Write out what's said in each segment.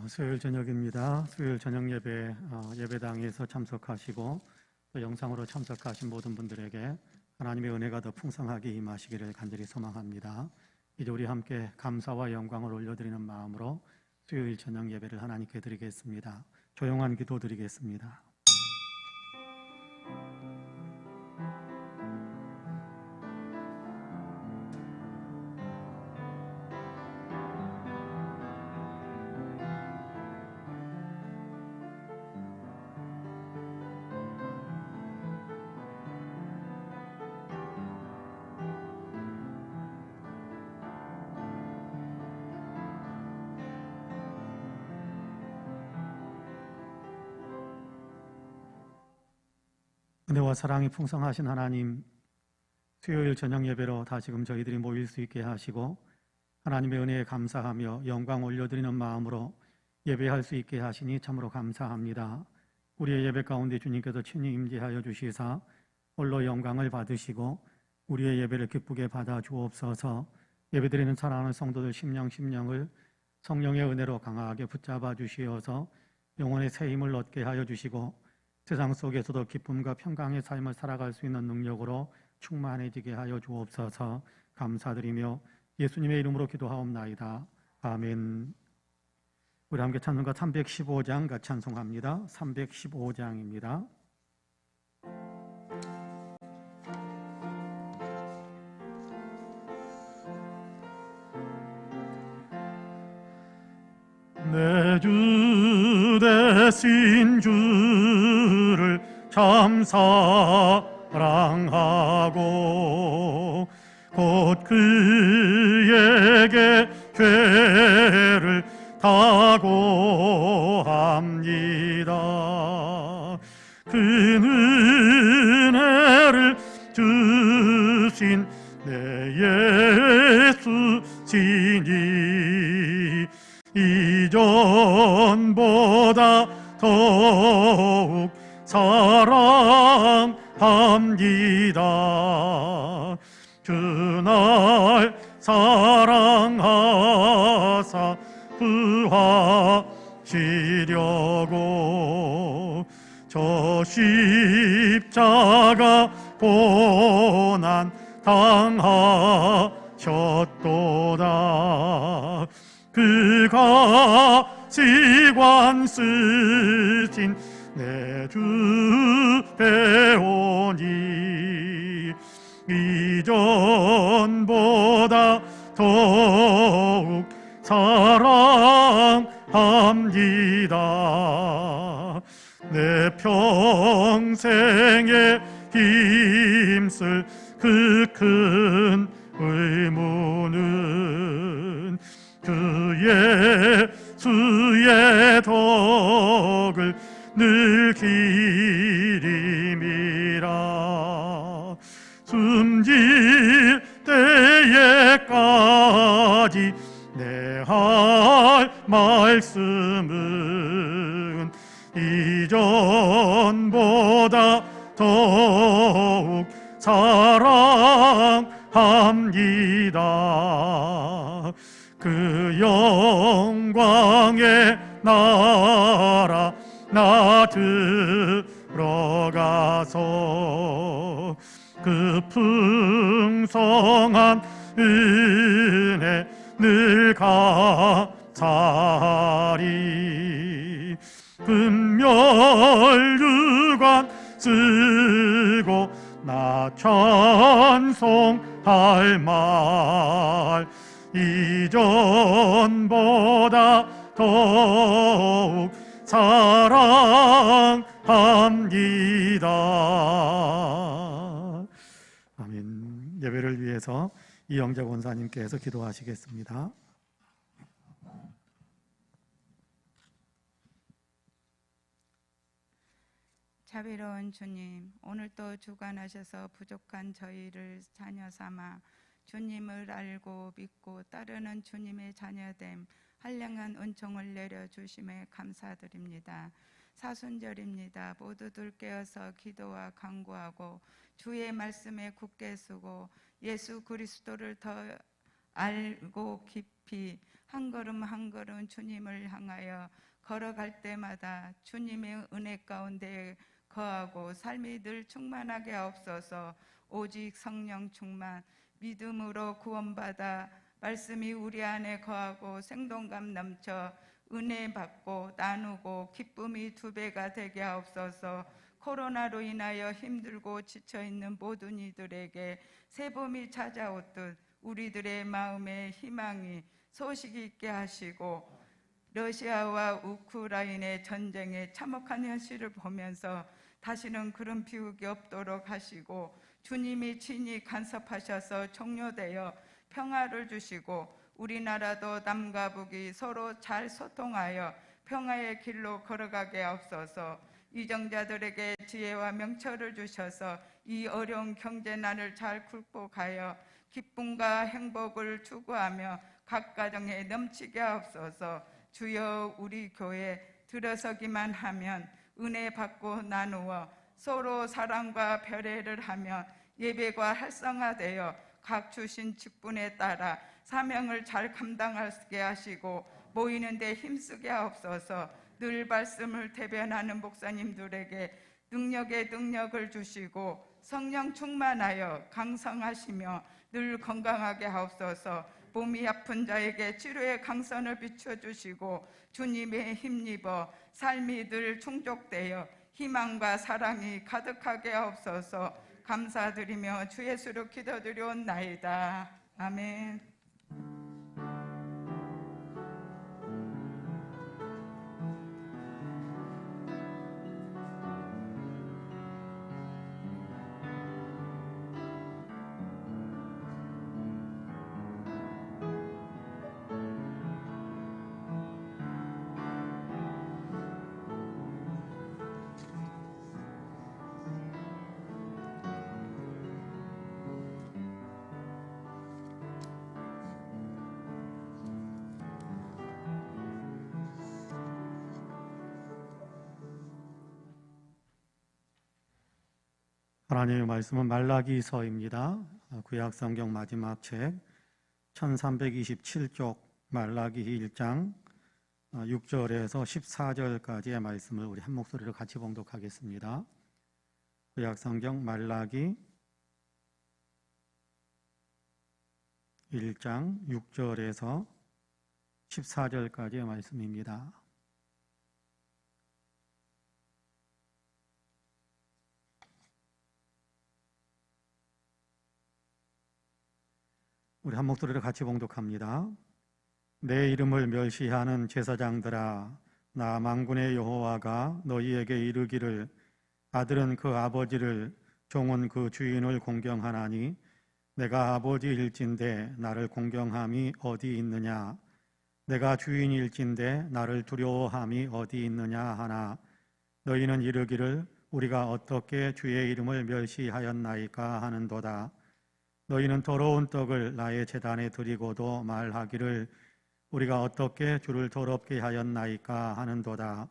수요일 저녁입니다. 수요일 저녁 예배 예배당에서 참석하시고 또 영상으로 참석하신 모든 분들에게 하나님의 은혜가 더 풍성하게 임하시기를 간절히 소망합니다. 이제 우리 함께 감사와 영광을 올려드리는 마음으로 수요일 저녁 예배를 하나님께 드리겠습니다. 조용한 기도 드리겠습니다. 은혜와 사랑이 풍성하신 하나님, 수요일 저녁 예배로 다시금 저희들이 모일 수 있게 하시고 하나님의 은혜에 감사하며 영광 올려드리는 마음으로 예배할 수 있게 하시니 참으로 감사합니다. 우리의 예배 가운데 주님께서 친히 임재하여 주시사 홀로 영광을 받으시고 우리의 예배를 기쁘게 받아 주옵소서. 예배드리는 사랑하는 성도들 심령을 성령의 은혜로 강하게 붙잡아 주시어서 영혼의 새 힘을 얻게 하여 주시고 세상 속에서도 기쁨과 평강의 삶을 살아갈 수 있는 능력으로 충만해지게 하여 주옵소서. 감사드리며 예수님의 이름으로 기도하옵나이다. 아멘. 우리 함께 찬송가 315장 같이 찬송합니다. 315장입니다. 내 주 대신 주를 참 사랑하고 곧 그에게 죄를 다고합니다. 그 은혜를 주신 내 예수시니 이전보다 더욱 사랑합니다. 그날 사랑하사 구하시려고 저 십자가 고난 당하셨도다. 그가 시관 쓰신 내 주 배우니 이전보다 더욱 사랑합니다. 내 평생에 힘쓸 그 큰 의무는 그 예수의 덕을 늘 기림이라. 숨질 때에까지 내 할 말씀은 이전보다 더욱 사랑합니다. 그 영광의 나라 나 들어가서 그 풍성한 은혜 늘 감사하리. 금멸유관 쓰고 나 찬송할 말 이전보다 더욱 사랑합니다. 아멘. 예배를 위해서 이영자 권사님께서 기도하시겠습니다. 자비로운 주님, 오늘도 주관하셔서 부족한 저희를 자녀 삼아 주님을 알고 믿고 따르는 주님의 자녀됨 한량한 은총을 내려주심에 감사드립니다. 사순절입니다. 모두들 깨어서 기도와 간구하고 주의 말씀에 굳게 서고 예수 그리스도를 더 알고 깊이 한 걸음 한 걸음 주님을 향하여 걸어갈 때마다 주님의 은혜 가운데 거하고 삶이 늘 충만하게 하옵소서. 오직 성령 충만, 믿음으로 구원받아 말씀이 우리 안에 거하고 생동감 넘쳐 은혜 받고 나누고 기쁨이 2배가 되게 하옵소서. 코로나로 인하여 힘들고 지쳐있는 모든 이들에게 새 봄이 찾아오듯 우리들의 마음에 희망이 소식 있게 하시고, 러시아와 우크라이나의 전쟁의 참혹한 현실을 보면서 다시는 그런 비극이 없도록 하시고, 주님이 친히 간섭하셔서 종료되어 평화를 주시고, 우리나라도 남과 북이 서로 잘 소통하여 평화의 길로 걸어가게 하옵소서. 이정자들에게 지혜와 명철을 주셔서 이 어려운 경제난을 잘 극복하여 기쁨과 행복을 추구하며 각 가정에 넘치게 하옵소서. 주여, 우리 교회 들어서기만 하면 은혜 받고 나누어 서로 사랑과 배려를 하며 예배가 활성화되어 각 주신 직분에 따라 사명을 잘 감당하게 하시고 모이는 데 힘쓰게 하옵소서. 늘 말씀을 대변하는 목사님들에게 능력에 능력을 주시고 성령 충만하여 강성하시며 늘 건강하게 하옵소서. 몸이 아픈 자에게 치료의 강선을 비춰주시고 주님의 힘입어 삶이 늘 충족되어 희망과 사랑이 가득하게 하옵소서. 감사드리며 주 예수로 기도드리옵나이다. 아멘. 하나님의 말씀은 말라기서입니다. 구약성경 마지막 책 1327쪽 말라기 1장 6절에서 14절까지의 말씀을 우리 한 목소리로 같이 봉독하겠습니다. 구약성경 말라기 1장 6절에서 14절까지의 말씀입니다. 우리 한 목소리로 같이 봉독합니다. 내 이름을 멸시하는 제사장들아, 나 만군의 여호와가 너희에게 이르기를 아들은 그 아버지를 종은 그 주인을 공경하나니 내가 아버지일진데 나를 공경함이 어디 있느냐? 내가 주인일진데 나를 두려워함이 어디 있느냐 하나 너희는 이르기를 우리가 어떻게 주의 이름을 멸시하였나이까 하는도다. 너희는 더러운 떡을 나의 제단에 드리고도 말하기를 우리가 어떻게 주를 더럽게 하였나이까 하는도다.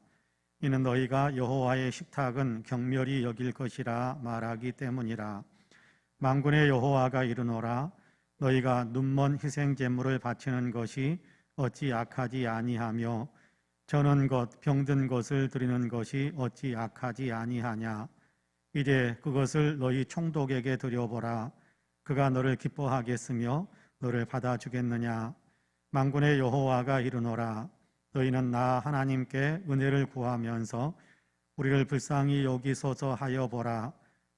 이는 너희가 여호와의 식탁은 경멸히 여길 것이라 말하기 때문이라. 만군의 여호와가 이르노라. 너희가 눈먼 희생 제물을 바치는 것이 어찌 악하지 아니하며 저는 것 병든 것을 드리는 것이 어찌 악하지 아니하냐. 이제 그것을 너희 총독에게 드려보라. 그가 너를 기뻐하겠으며 너를 받아주겠느냐. 만군의 여호와가 이르노라. 너희는 나 하나님께 은혜를 구하면서 우리를 불쌍히 여기소서 하여 보라.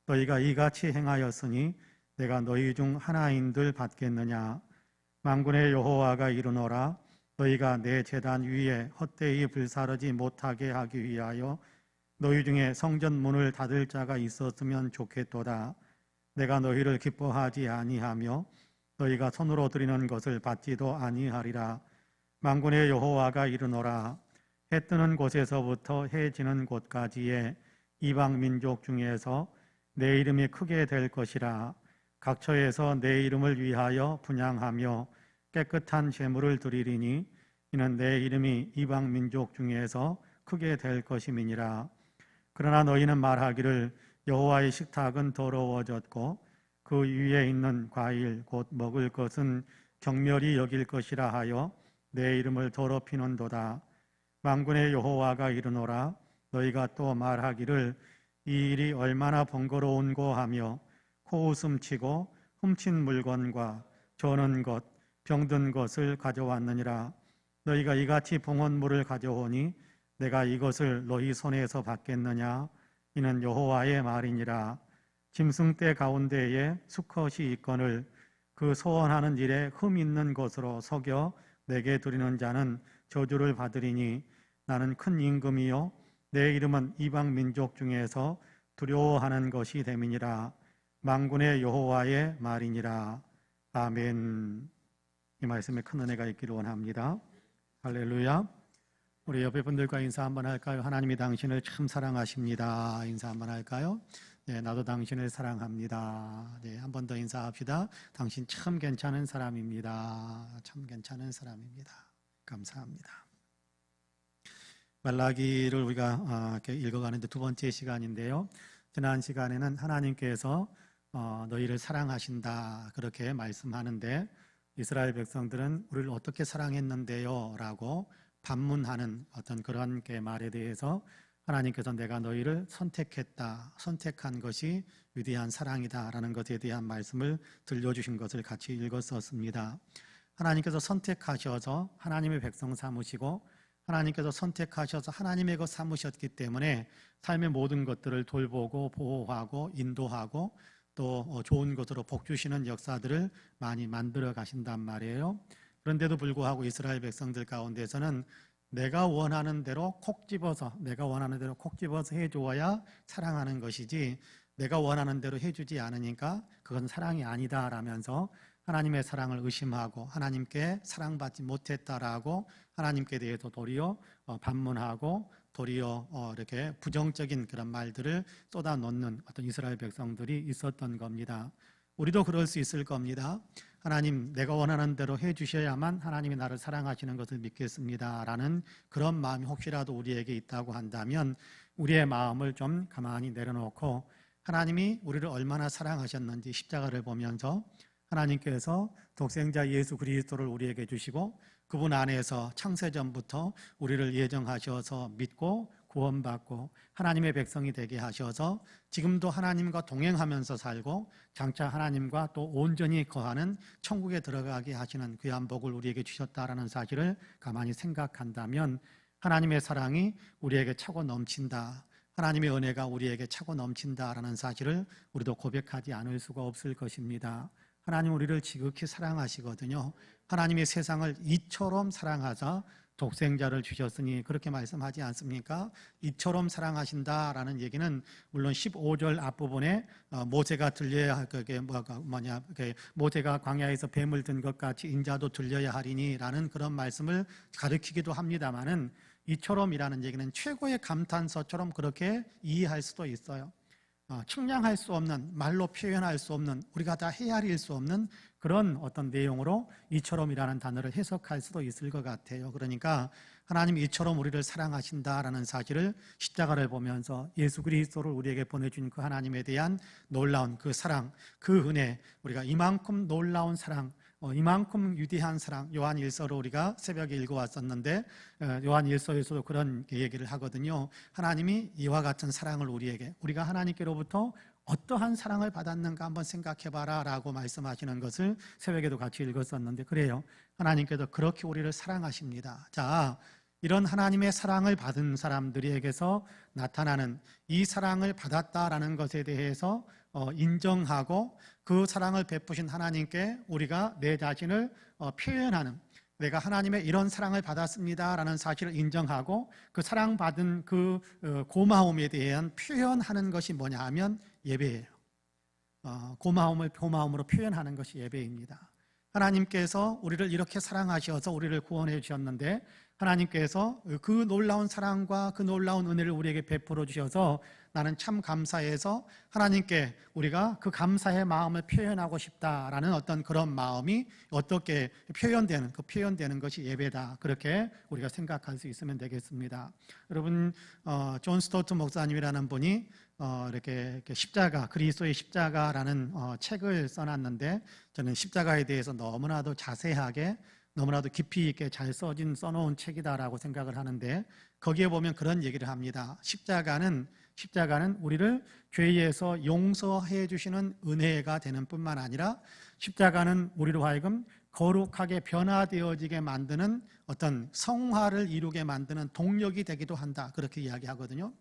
너희가 이같이 행하였으니 내가 너희 중 하나인들 받겠느냐. 만군의 여호와가 이르노라. 너희가 내 제단 위에 헛되이 불사르지 못하게 하기 위하여 너희 중에 성전 문을 닫을 자가 있었으면 좋겠도다. 내가 너희를 기뻐하지 아니하며 너희가 손으로 드리는 것을 받지도 아니하리라. 만군의 여호와가 이르노라. 해 뜨는 곳에서부터 해 지는 곳까지의 이방 민족 중에서 내 이름이 크게 될 것이라. 각처에서 내 이름을 위하여 분향하며 깨끗한 제물을 드리리니 이는 내 이름이 이방 민족 중에서 크게 될 것임이니라. 그러나 너희는 말하기를 여호와의 식탁은 더러워졌고 그 위에 있는 과일 곧 먹을 것은 경멸히 여길 것이라 하여 내 이름을 더럽히는도다. 만군의 여호와가 이르노라. 너희가 또 말하기를 이 일이 얼마나 번거로운고 하며 코웃음치고 훔친 물건과 저는 것, 병든 것을 가져왔느니라. 너희가 이같이 봉헌물을 가져오니 내가 이것을 너희 손에서 받겠느냐? 이는 여호와의 말이니라. 짐승떼 가운데에 수컷이 있거늘 그 소원하는 일에 흠 있는 것으로 속여 내게 드리는 자는 저주를 받으리니 나는 큰 임금이요 내 이름은 이방 민족 중에서 두려워하는 것이 됨이니라. 만군의 여호와의 말이니라. 아멘. 이 말씀에 큰 은혜가 있기를 원합니다. 할렐루야. 우리 옆에 분들과 인사 한번 할까요? 하나님이 당신을 참 사랑하십니다. 인사 한번 할까요? 네, 나도 당신을 사랑합니다. 네, 한 번 더 인사합시다. 당신 참 괜찮은 사람입니다. 참 괜찮은 사람입니다. 감사합니다. 말라기를 우리가 이렇게 읽어가는데 두 번째 시간인데요. 지난 시간에는 하나님께서 너희를 사랑하신다 그렇게 말씀하는데 이스라엘 백성들은 우리를 어떻게 사랑했는데요? 라고 반문하는 어떤 그런 말에 대해서 하나님께서 내가 너희를 선택했다. 선택한 것이 위대한 사랑이다. 라는 것에 대한 말씀을 들려주신 것을 같이 읽었었습니다. 하나님께서 선택하셔서 하나님의 백성 삼으시고 하나님께서 선택하셔서 하나님의 것 삼으셨기 때문에 삶의 모든 것들을 돌보고 보호하고 인도하고 또 좋은 것으로 복주시는 역사들을 많이 만들어 가신단 말이에요. 그런데도 불구하고 이스라엘 백성들 가운데서는 내가 원하는 대로 콕 집어서 해주어야 사랑하는 것이지 내가 원하는 대로 해주지 않으니까 그건 사랑이 아니다라면서 하나님의 사랑을 의심하고 하나님께 사랑받지 못했다라고 하나님께 대해서 도리어 반문하고 도리어 이렇게 부정적인 그런 말들을 쏟아놓는 어떤 이스라엘 백성들이 있었던 겁니다. 우리도 그럴 수 있을 겁니다. 하나님, 내가 원하는 대로 해주셔야만 하나님이 나를 사랑하시는 것을 믿겠습니다 라는 그런 마음이 혹시라도 우리에게 있다고 한다면 우리의 마음을 좀 가만히 내려놓고 하나님이 우리를 얼마나 사랑하셨는지 십자가를 보면서 하나님께서 독생자 예수 그리스도를 우리에게 주시고 그분 안에서 창세전부터 우리를 예정하셔서 믿고 구원받고 하나님의 백성이 되게 하셔서 지금도 하나님과 동행하면서 살고 장차 하나님과 또 온전히 거하는 천국에 들어가게 하시는 귀한 복을 우리에게 주셨다라는 사실을 가만히 생각한다면 하나님의 사랑이 우리에게 차고 넘친다. 하나님의 은혜가 우리에게 차고 넘친다라는 사실을 우리도 고백하지 않을 수가 없을 것입니다. 하나님 우리를 지극히 사랑하시거든요. 하나님의 세상을 이처럼 사랑하사 독생자를 주셨으니 그렇게 말씀하지 않습니까? 이처럼 사랑하신다라는 얘기는 물론 15절 앞부분에 모세가 들려야 그게 모세가 광야에서 뱀을 든 것 같이 인자도 들려야 하리니라는 그런 말씀을 가리키기도 합니다만은 이처럼이라는 얘기는 최고의 감탄서처럼 그렇게 이해할 수도 있어요. 측량할 수 없는, 말로 표현할 수 없는, 우리가 다 헤아릴 수 없는 그런 어떤 내용으로 이처럼이라는 단어를 해석할 수도 있을 것 같아요. 그러니까 하나님이 이처럼 우리를 사랑하신다라는 사실을 십자가를 보면서 예수 그리스도를 우리에게 보내준 그 하나님에 대한 놀라운 그 사랑, 그 은혜, 우리가 이만큼 놀라운 사랑, 이만큼 위대한 사랑, 요한일서로 우리가 새벽에 읽어왔었는데 요한일서에서도 그런 얘기를 하거든요. 하나님이 이와 같은 사랑을 우리가 하나님께로부터 어떠한 사랑을 받았는가 한번 생각해봐라 라고 말씀하시는 것을 새벽에도 같이 읽었었는데 그래요. 하나님께서 그렇게 우리를 사랑하십니다. 자, 이런 하나님의 사랑을 받은 사람들에게서 나타나는 이 사랑을 받았다라는 것에 대해서 인정하고 그 사랑을 베푸신 하나님께 우리가 내 자신을 표현하는, 내가 하나님의 이런 사랑을 받았습니다라는 사실을 인정하고 그 사랑받은 그 고마움에 대한 표현하는 것이 뭐냐 하면 예배예요. 고마움으로 표현하는 것이 예배입니다. 하나님께서 우리를 이렇게 사랑하셔서 우리를 구원해 주셨는데 하나님께서 그 놀라운 사랑과 그 놀라운 은혜를 우리에게 베풀어 주셔서 나는 참 감사해서 하나님께 우리가 그 감사의 마음을 표현하고 싶다라는 어떤 그런 마음이 어떻게 표현되는 것이 예배다, 그렇게 우리가 생각할 수 있으면 되겠습니다. 여러분, 존 스토트 목사님이라는 분이 이렇게 십자가, 그리스도의 십자가라는 책을 써놨는데, 저는 십자가에 대해서 너무나도 자세하게, 너무나도 깊이 있게 잘 써놓은 책이다라고 생각을 하는데, 거기에 보면 그런 얘기를 합니다. 십자가는 우리를 죄에서 용서해 주시는 은혜가 되는 뿐만 아니라, 십자가는 우리로 하여금 거룩하게 변화되어지게 만드는 어떤 성화를 이루게 만드는 동력이 되기도 한다, 그렇게 이야기하거든요.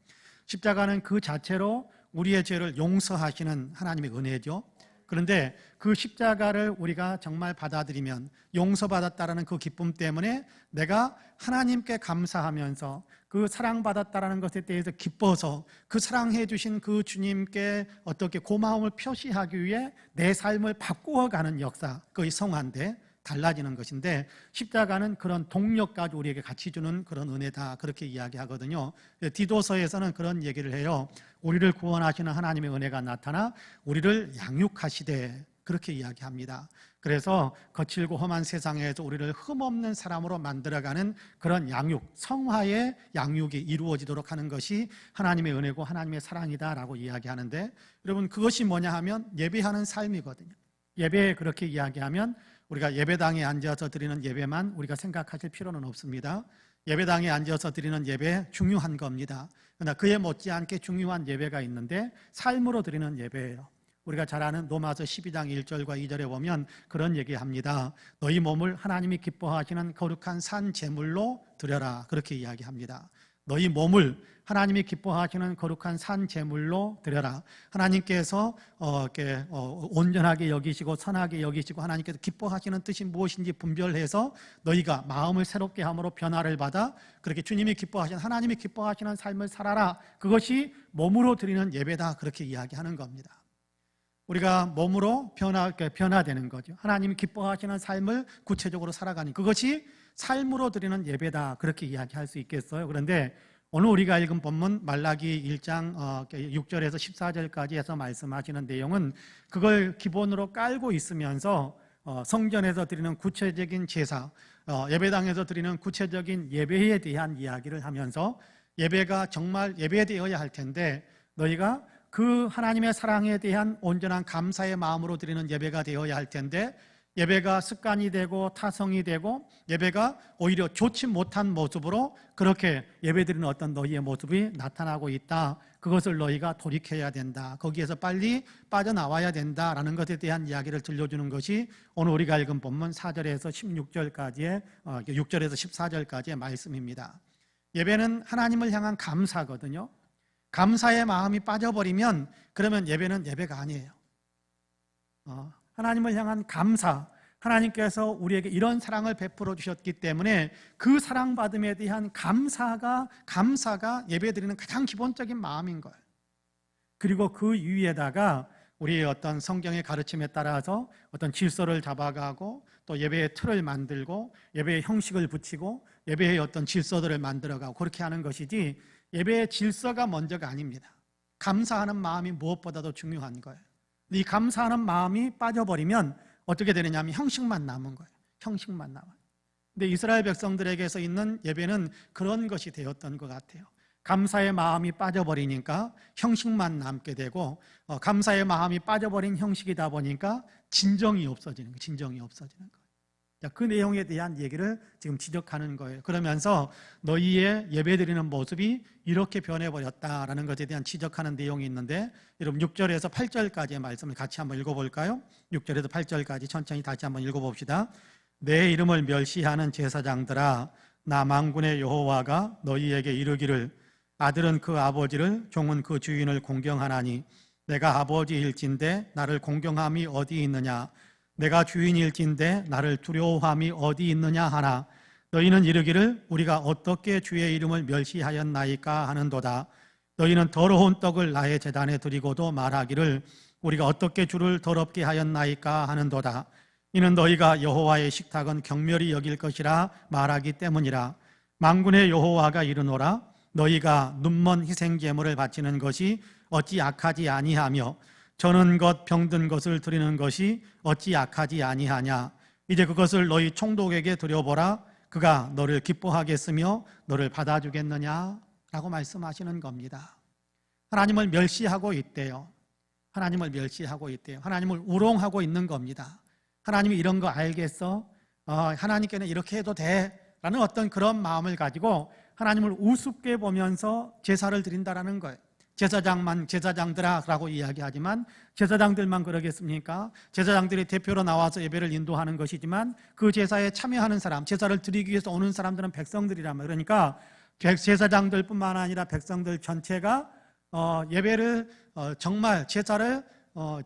십자가는 그 자체로 우리의 죄를 용서하시는 하나님의 은혜죠. 그런데 그 십자가를 우리가 정말 받아들이면, 용서받았다라는 그 기쁨 때문에 내가 하나님께 감사하면서 그 사랑받았다라는 것에 대해서 기뻐서 그 사랑해 주신 그 주님께 어떻게 고마움을 표시하기 위해 내 삶을 바꾸어가는 역사, 그의 성화인데 달라지는 것인데, 십자가는 그런 동력까지 우리에게 같이 주는 그런 은혜다, 그렇게 이야기하거든요. 디도서에서는 그런 얘기를 해요. 우리를 구원하시는 하나님의 은혜가 나타나 우리를 양육하시되, 그렇게 이야기합니다. 그래서 거칠고 험한 세상에서 우리를 흠없는 사람으로 만들어가는 그런 양육, 성화의 양육이 이루어지도록 하는 것이 하나님의 은혜고 하나님의 사랑이다라고 이야기하는데, 여러분, 그것이 뭐냐 하면 예배하는 삶이거든요. 예배, 그렇게 이야기하면 우리가 예배당에 앉아서 드리는 예배만 우리가 생각하실 필요는 없습니다. 예배당에 앉아서 드리는 예배 중요한 겁니다. 그러나 그에 못지않게 중요한 예배가 있는데 삶으로 드리는 예배예요. 우리가 잘 아는 로마서 12장 1절과 2절에 보면 그런 얘기합니다. 너희 몸을 하나님이 기뻐하시는 거룩한 산 제물로 드려라, 그렇게 이야기합니다. 너희 몸을 하나님이 기뻐하시는 거룩한 산 제물로 드려라. 하나님께서 온전하게 여기시고 선하게 여기시고 하나님께서 기뻐하시는 뜻이 무엇인지 분별해서 너희가 마음을 새롭게 함으로 변화를 받아 그렇게 주님이 기뻐하시는, 하나님이 기뻐하시는 삶을 살아라. 그것이 몸으로 드리는 예배다, 그렇게 이야기하는 겁니다. 우리가 몸으로 변화되는 거죠. 하나님이 기뻐하시는 삶을 구체적으로 살아가는, 그것이 삶으로 드리는 예배다, 그렇게 이야기할 수 있겠어요. 그런데 오늘 우리가 읽은 본문 말라기 1장 6절에서 14절까지 해서 말씀하시는 내용은 그걸 기본으로 깔고 있으면서 성전에서 드리는 구체적인 제사, 예배당에서 드리는 구체적인 예배에 대한 이야기를 하면서, 예배가 정말 예배되어야 할 텐데 너희가 그 하나님의 사랑에 대한 온전한 감사의 마음으로 드리는 예배가 되어야 할 텐데, 예배가 습관이 되고 타성이 되고 예배가 오히려 좋지 못한 모습으로 그렇게 예배드리는 어떤 너희의 모습이 나타나고 있다. 그것을 너희가 돌이켜야 된다. 거기에서 빨리 빠져나와야 된다라는 것에 대한 이야기를 들려주는 것이 오늘 우리가 읽은 본문 4절에서 16절까지의 6절에서 14절까지의 말씀입니다. 예배는 하나님을 향한 감사거든요. 감사의 마음이 빠져버리면 그러면 예배는 예배가 아니에요. 하나님을 향한 감사, 하나님께서 우리에게 이런 사랑을 베풀어 주셨기 때문에 그 사랑받음에 대한 감사가 예배드리는 가장 기본적인 마음인 거예요. 그리고 그 위에다가 우리의 어떤 성경의 가르침에 따라서 어떤 질서를 잡아가고 또 예배의 틀을 만들고 예배의 형식을 붙이고 예배의 어떤 질서들을 만들어가고 그렇게 하는 것이지, 예배의 질서가 먼저가 아닙니다. 감사하는 마음이 무엇보다도 중요한 거예요. 이 감사하는 마음이 빠져버리면 어떻게 되느냐 하면 형식만 남은 거예요. 형식만 남아요. 근데 이스라엘 백성들에게서 있는 예배는 그런 것이 되었던 것 같아요. 감사의 마음이 빠져버리니까 형식만 남게 되고, 감사의 마음이 빠져버린 형식이다 보니까 진정이 없어지는 거예요. 그 내용에 대한 얘기를 지금 지적하는 거예요. 그러면서 너희의 예배드리는 모습이 이렇게 변해버렸다라는 것에 대한 지적하는 내용이 있는데, 여러분 6절에서 8절까지의 말씀을 같이 한번 읽어볼까요? 6절에서 8절까지 천천히 다시 한번 읽어봅시다. 내 이름을 멸시하는 제사장들아, 나 만군의 여호와가 너희에게 이르기를, 아들은 그 아버지를, 종은 그 주인을 공경하나니 내가 아버지일진데 나를 공경함이 어디 있느냐? 내가 주인일진데 나를 두려워함이 어디 있느냐 하나, 너희는 이르기를 우리가 어떻게 주의 이름을 멸시하였나이까 하는도다. 너희는 더러운 떡을 나의 제단에 드리고도 말하기를 우리가 어떻게 주를 더럽게 하였나이까 하는도다. 이는 너희가 여호와의 식탁은 경멸히 여길 것이라 말하기 때문이라. 만군의 여호와가 이르노라 너희가 눈먼 희생 제물을 바치는 것이 어찌 악하지 아니하며 저는 것 병든 것을 드리는 것이 어찌 악하지 아니하냐. 이제 그것을 너희 총독에게 드려보라. 그가 너를 기뻐하겠으며 너를 받아주겠느냐 라고 말씀하시는 겁니다. 하나님을 멸시하고 있대요. 하나님을 멸시하고 있대요. 하나님을 우롱하고 있는 겁니다. 하나님이 이런 거 알겠어? 하나님께는 이렇게 해도 돼? 라는 어떤 그런 마음을 가지고 하나님을 우습게 보면서 제사를 드린다라는 거예요. 제사장만 제사장들아 라고 이야기하지만 제사장들만 그러겠습니까? 제사장들이 대표로 나와서 예배를 인도하는 것이지만 그 제사에 참여하는 사람, 제사를 드리기 위해서 오는 사람들은 백성들이라면, 그러니까 제사장들뿐만 아니라 백성들 전체가 예배를 정말 제사를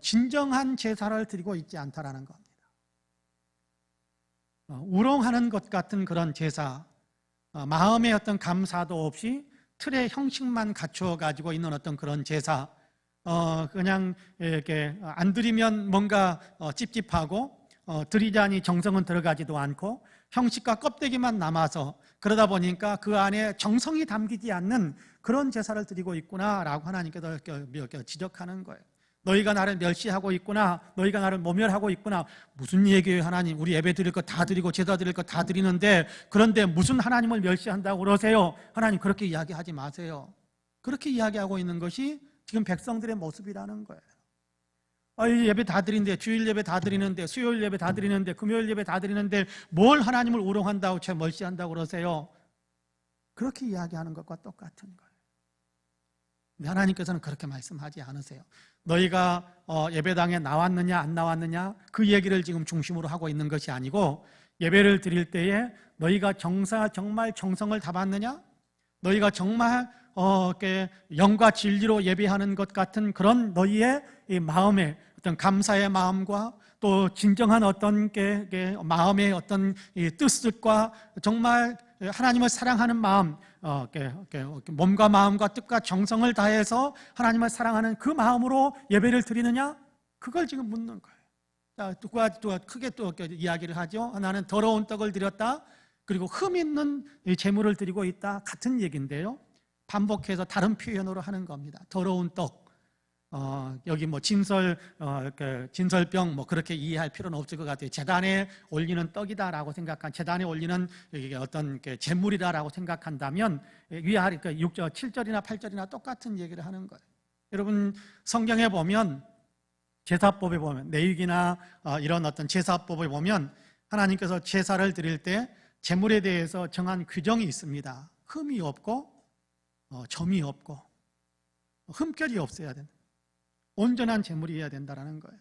진정한 제사를 드리고 있지 않다라는 겁니다. 우롱하는 것 같은 그런 제사, 마음의 어떤 감사도 없이 틀의 형식만 갖추어 가지고 있는 어떤 그런 제사, 그냥 이렇게 안 드리면 뭔가 찝찝하고 드리자니 정성은 들어가지도 않고 형식과 껍데기만 남아서 그러다 보니까 그 안에 정성이 담기지 않는 그런 제사를 드리고 있구나라고 하나님께서 지적하는 거예요. 너희가 나를 멸시하고 있구나, 너희가 나를 모멸하고 있구나. 무슨 얘기예요? 하나님, 우리 예배 드릴 거 다 드리고 제사 드릴 거 다 드리는데 그런데 무슨 하나님을 멸시한다고 그러세요? 하나님, 그렇게 이야기하지 마세요. 그렇게 이야기하고 있는 것이 지금 백성들의 모습이라는 거예요. 예배 다 드리는데, 주일 예배 다 드리는데, 수요일 예배 다 드리는데, 금요일 예배 다 드리는데 뭘 하나님을 우롱한다고 멸시한다고 그러세요? 그렇게 이야기하는 것과 똑같은 거예요. 하나님께서는 그렇게 말씀하지 않으세요. 너희가 예배당에 나왔느냐 안 나왔느냐 그 얘기를 지금 중심으로 하고 있는 것이 아니고, 예배를 드릴 때에 너희가 정말 정성을 다봤느냐, 너희가 정말 영과 진리로 예배하는 것 같은 그런 너희의 이 마음의 어떤 감사의 마음과 또 진정한 어떤 마음의 어떤 이 뜻과 정말 하나님을 사랑하는 마음, 몸과 마음과 뜻과 정성을 다해서 하나님을 사랑하는 그 마음으로 예배를 드리느냐? 그걸 지금 묻는 거예요. 자, 누가 크게 또 이야기를 하죠. 나는 더러운 떡을 드렸다, 그리고 흠 있는 제물을 드리고 있다, 같은 얘기인데요, 반복해서 다른 표현으로 하는 겁니다. 더러운 떡, 여기 뭐 진설병 뭐 그렇게 이해할 필요는 없을 것 같아요. 제단에 올리는 떡이다라고 생각한, 제단에 올리는 어떤 제물이다라고 생각한다면 위아래 6절, 7절이나 8절이나 똑같은 얘기를 하는 거예요. 여러분, 성경에 보면, 제사법에 보면, 레위기나 이런 어떤 제사법에 보면 하나님께서 제사를 드릴 때 제물에 대해서 정한 규정이 있습니다. 흠이 없고 점이 없고 흠결이 없어야 된다. 온전한 제물이어야 된다는 거예요.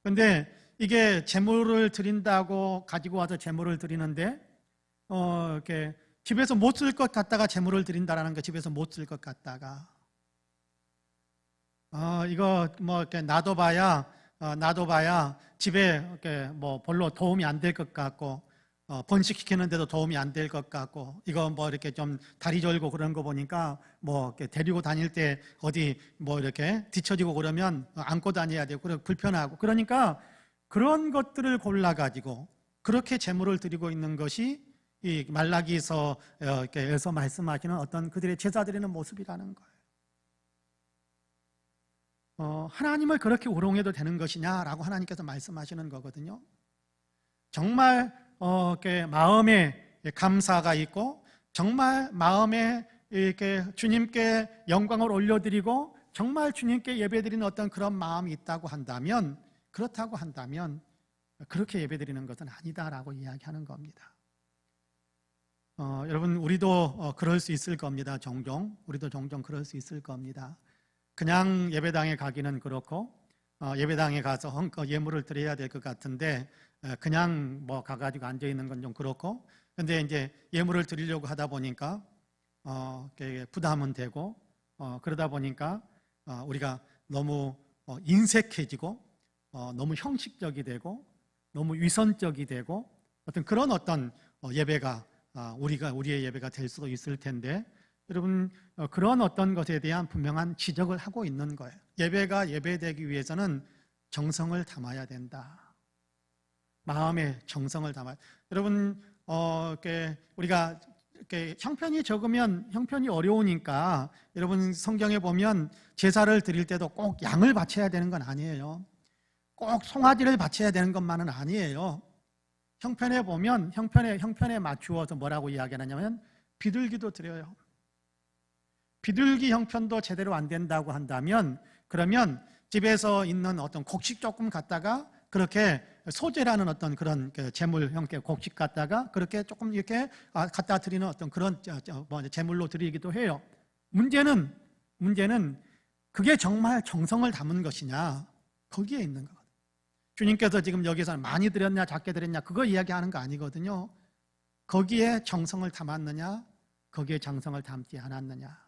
그런데 이게 제물을 드린다고 가지고 와서 제물을 드리는데 이렇게 집에서 못 쓸 것 같다가 제물을 드린다는 거, 집에서 못 쓸 것 같다가 이거 뭐 이렇게 놔둬봐야 집에 이렇게 뭐 별로 도움이 안 될 것 같고, 번식시키는데도 도움이 안 될 것 같고, 이거 뭐 이렇게 좀 다리 절고 그런 거 보니까 뭐 이렇게 데리고 다닐 때 어디 뭐 이렇게 뒤처지고 그러면 안고 다녀야 되고 그리고 불편하고, 그러니까 그런 것들을 골라가지고 그렇게 제물을 드리고 있는 것이 이 말라기서에서 말씀하시는 어떤 그들의 제사 드리는 모습이라는 거예요. 하나님을 그렇게 우롱해도 되는 것이냐라고 하나님께서 말씀하시는 거거든요. 정말 마음에 감사가 있고 정말 마음에 이렇게 주님께 영광을 올려드리고 정말 주님께 예배드리는 어떤 그런 마음이 있다고 한다면, 그렇다고 한다면 그렇게 예배드리는 것은 아니다라고 이야기하는 겁니다. 여러분, 우리도 그럴 수 있을 겁니다. 우리도 종종 그럴 수 있을 겁니다. 그냥 예배당에 가기는 그렇고, 예배당에 가서 예물을 드려야 될 것 같은데 그냥 뭐 가가지고 앉아 있는 건 좀 그렇고, 근데 이제 예물을 드리려고 하다 보니까 부담은 되고, 그러다 보니까 우리가 너무 인색해지고, 너무 형식적이 되고, 너무 위선적이 되고, 어떤 그런 어떤 예배가 우리의 예배가 될 수도 있을 텐데, 여러분, 그런 어떤 것에 대한 분명한 지적을 하고 있는 거예요. 예배가 예배되기 위해서는 정성을 담아야 된다. 마음의 정성을 담아야. 여러분, 우리가 이렇게 형편이 적으면 형편이 어려우니까 여러분 성경에 보면 제사를 드릴 때도 꼭 양을 바쳐야 되는 건 아니에요. 꼭 송아지를 바쳐야 되는 것만은 아니에요. 형편에 보면 형편에 맞추어서 뭐라고 이야기하냐면 비둘기도 드려요. 비둘기 형편도 제대로 안 된다고 한다면 그러면 집에서 있는 어떤 곡식 조금 갖다가 그렇게 소재라는 어떤 그런 재물 형태 곡식 갖다가 그렇게 조금 이렇게 갖다 드리는 어떤 그런 재물로 드리기도 해요. 문제는 그게 정말 정성을 담은 것이냐 거기에 있는 거거든요. 주님께서 지금 여기서 많이 드렸냐 작게 드렸냐 그거 이야기하는 거 아니거든요. 거기에 정성을 담았느냐 거기에 정성을 담지 않았느냐.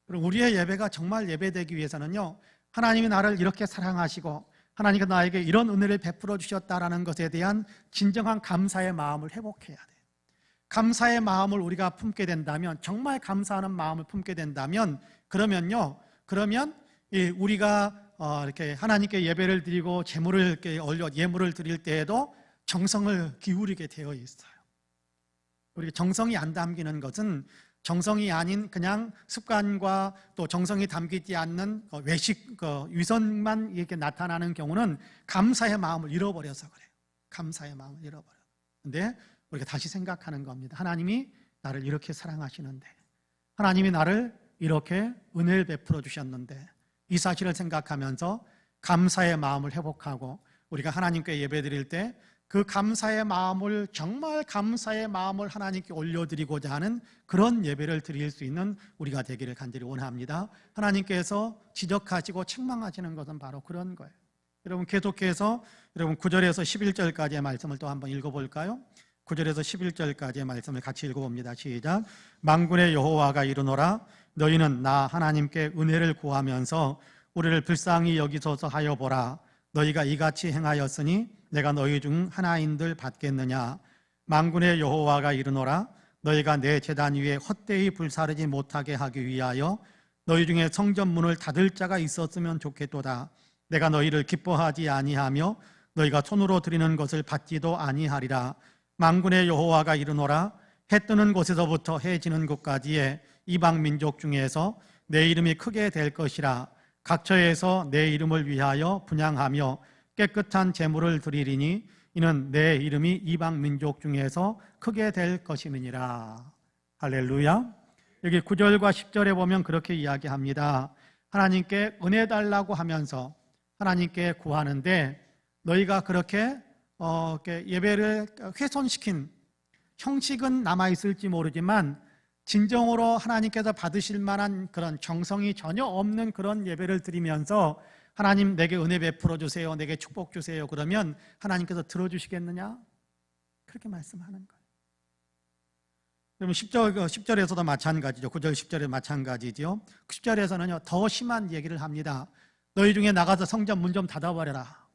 그럼 우리의 예배가 정말 예배되기 위해서는요, 하나님이 나를 이렇게 사랑하시고 하나님이 나에게 이런 은혜를 베풀어 주셨다라는 것에 대한 진정한 감사의 마음을 회복해야 돼요. 감사의 마음을 우리가 품게 된다면, 정말 감사하는 마음을 품게 된다면, 그러면 우리가 이렇게 하나님께 예배를 드리고 제물을 이렇게 예물을 드릴 때에도 정성을 기울이게 되어 있어요. 우리 정성이 안 담기는 것은 정성이 아닌 그냥 습관과 또 정성이 담기지 않는 외식, 위선만 이렇게 나타나는 경우는 감사의 마음을 잃어버려서 그래요. 감사의 마음을 잃어버려. 근데 우리가 다시 생각하는 겁니다. 하나님이 나를 이렇게 사랑하시는데, 하나님이 나를 이렇게 은혜를 베풀어 주셨는데, 이 사실을 생각하면서 감사의 마음을 회복하고 우리가 하나님께 예배 드릴 때 그 감사의 마음을, 정말 감사의 마음을 하나님께 올려드리고자 하는 그런 예배를 드릴 수 있는 우리가 되기를 간절히 원합니다. 하나님께서 지적하시고 책망하시는 것은 바로 그런 거예요. 여러분 계속해서 여러분 9절에서 11절까지의 말씀을 또 한번 읽어볼까요? 9절에서 11절까지의 말씀을 같이 읽어봅니다. 시작. 만군의 여호와가 이르노라, 너희는 나 하나님께 은혜를 구하면서 우리를 불쌍히 여기소서 하여 보라. 너희가 이같이 행하였으니 내가 너희 중 하나인들 받겠느냐. 만군의 여호와가 이르노라, 너희가 내 제단 위에 헛되이 불사르지 못하게 하기 위하여 너희 중에 성전문을 닫을 자가 있었으면 좋겠도다. 내가 너희를 기뻐하지 아니하며 너희가 손으로 드리는 것을 받지도 아니하리라. 만군의 여호와가 이르노라, 해 뜨는 곳에서부터 해 지는 곳까지의 이방 민족 중에서 내 이름이 크게 될 것이라. 각처에서 내 이름을 위하여 분향하며 깨끗한 제물을 드리리니 이는 내 이름이 이방 민족 중에서 크게 될 것임이니라. 할렐루야. 여기 9절과 10절에 보면 그렇게 이야기합니다. 하나님께 은혜 달라고 하면서 하나님께 구하는데, 너희가 그렇게 예배를 훼손시킨 형식은 남아있을지 모르지만 진정으로 하나님께서 받으실 만한 그런 정성이 전혀 없는 그런 예배를 드리면서 하나님 내게 은혜 베풀어 주세요, 내게 축복 주세요, 그러면 하나님께서 들어주시겠느냐? 그렇게 말씀하는 거예요. 그러면 10절에서도 마찬가지죠. 9절 10절에 마찬가지죠. 10절에서는요 더 심한 얘기를 합니다. 너희 중에 나가서 성전 문 좀 닫아버려라.